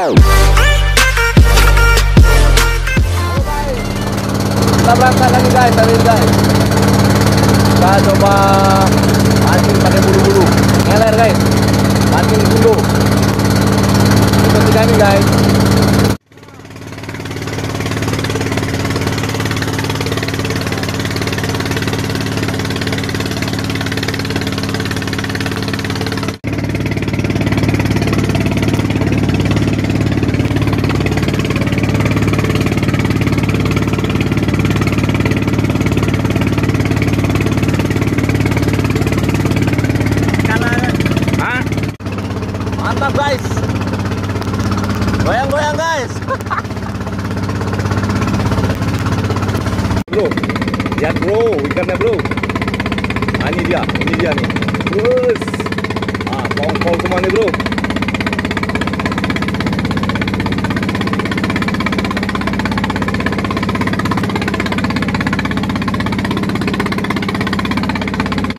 Kita berangkat lagi guys, kita coba mancing pakai bulu-bulu ngeler guys, mancing bulu seperti ini guys. Mantap guys, goyang-goyang guys. Bro, lihat bro, ikannya bro. Nah, ini dia nih. Terus, tongkol semua nih bro.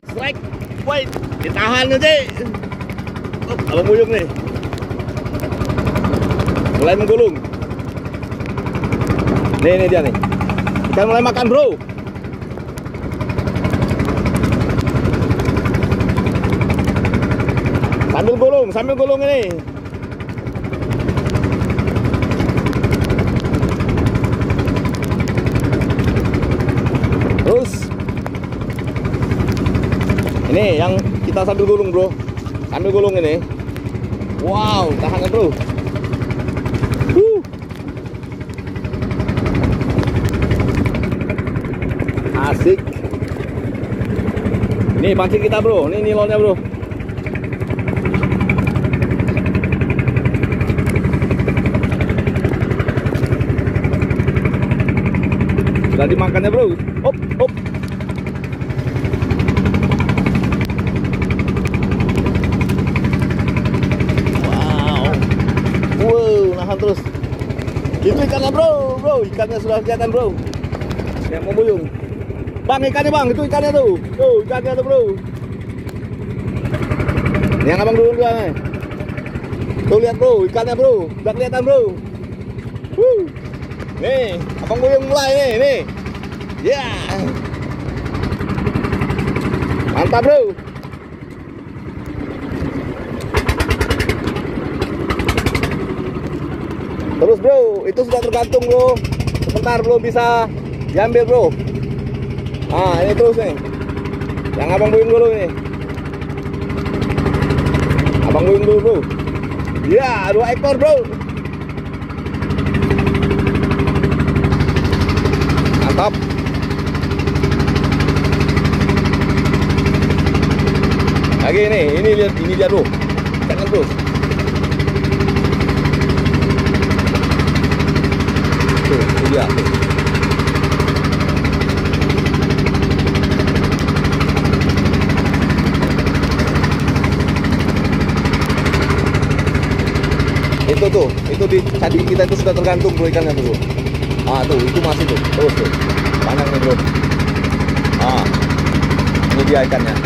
Strike, wait, ditahan nanti. Abang buyung nih, mulai menggulung. Nih dia nih, ikan mulai makan bro. Sambil gulung ini. Terus ini yang kita sambil gulung bro. Sambil gulung ini. Wow, tahan bro. Asik. Nih pancing kita bro, ini nilonnya bro. Sudah dimakannya bro. Hop, hop. Terus itu ikannya bro, ikannya sudah kelihatan bro. Yang mau buyung, bang, ikannya bang, itu ikannya tuh, ikannya tuh bro. Ini yang abang dulu nih. Tuh lihat bro, ikannya bro, udah kelihatan bro. Nih, abang buyung mulai nih. Ya, mantap bro. Terus bro, itu sudah tergantung bro. Sebentar belum bisa diambil bro. Nah ini terus nih, yang abang buyung dulu nih. Abang buyung dulu bro. Ya 2 ekor bro. Mantap. Lagi ini lihat, ini dia bro. Jangan terus. Ya. Itu di tadi kita itu sudah tergantung bro ikannya tuh. Tuh itu masih tuh, terus tuh. Panjangnya bro. Ini dia ikannya.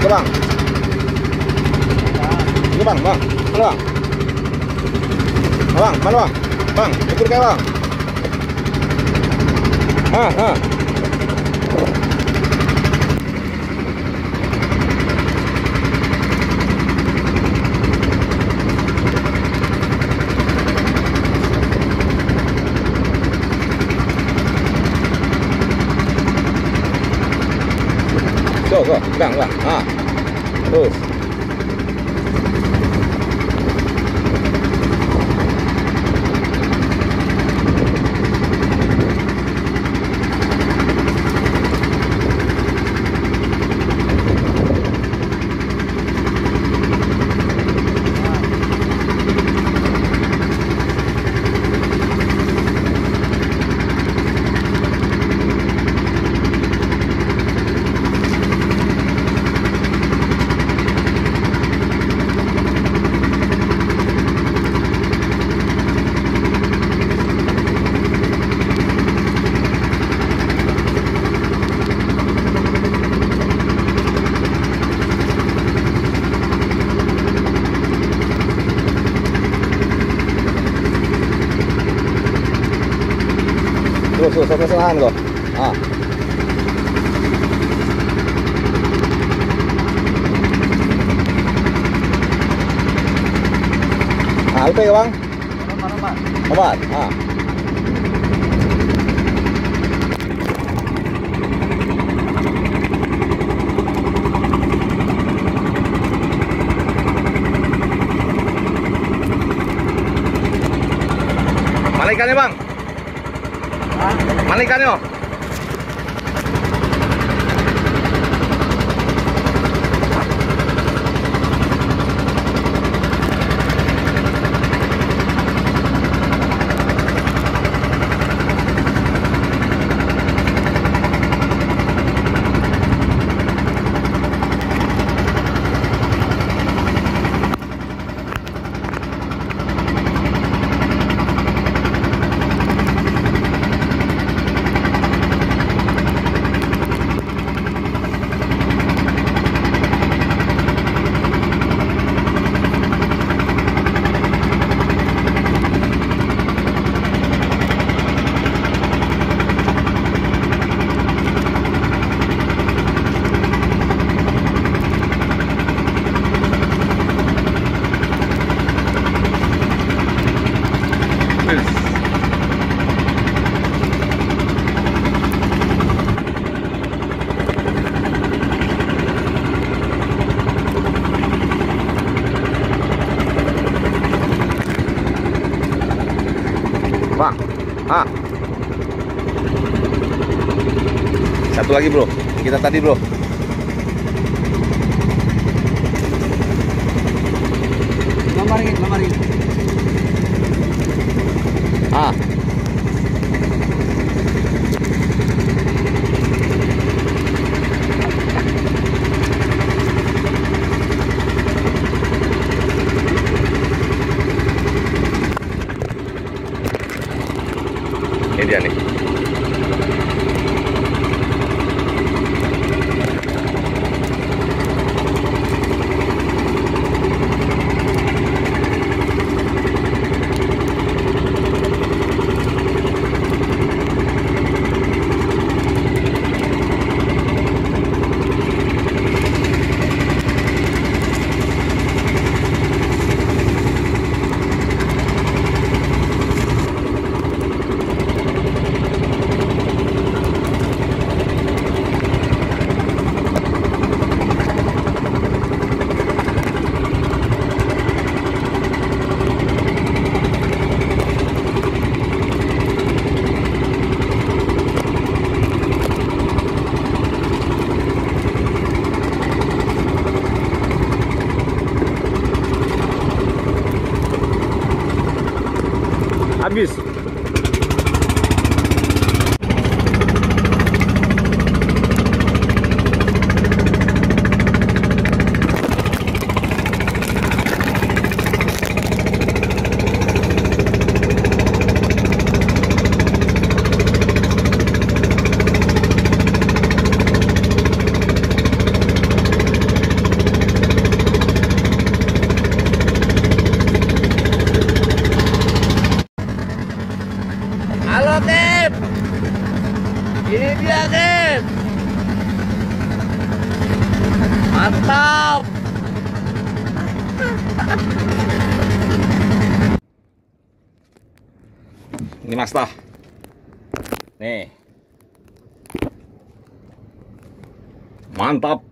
Bang, ini bang, mana bang, ukur kayak bang. Pegang. Terus. tuh sampai senahan kok. Ah. Nah, itu ya bang. Nomor. Ah. Mana ikannya bang? Hah? Mana ikannya? Bang, ah, satu lagi bro, kita tadi bro. Lamarin. Ah, ini dia nih. Habis. Halo tim, ini dia tim, mantap. Ini Mas Tah, nih, mantap.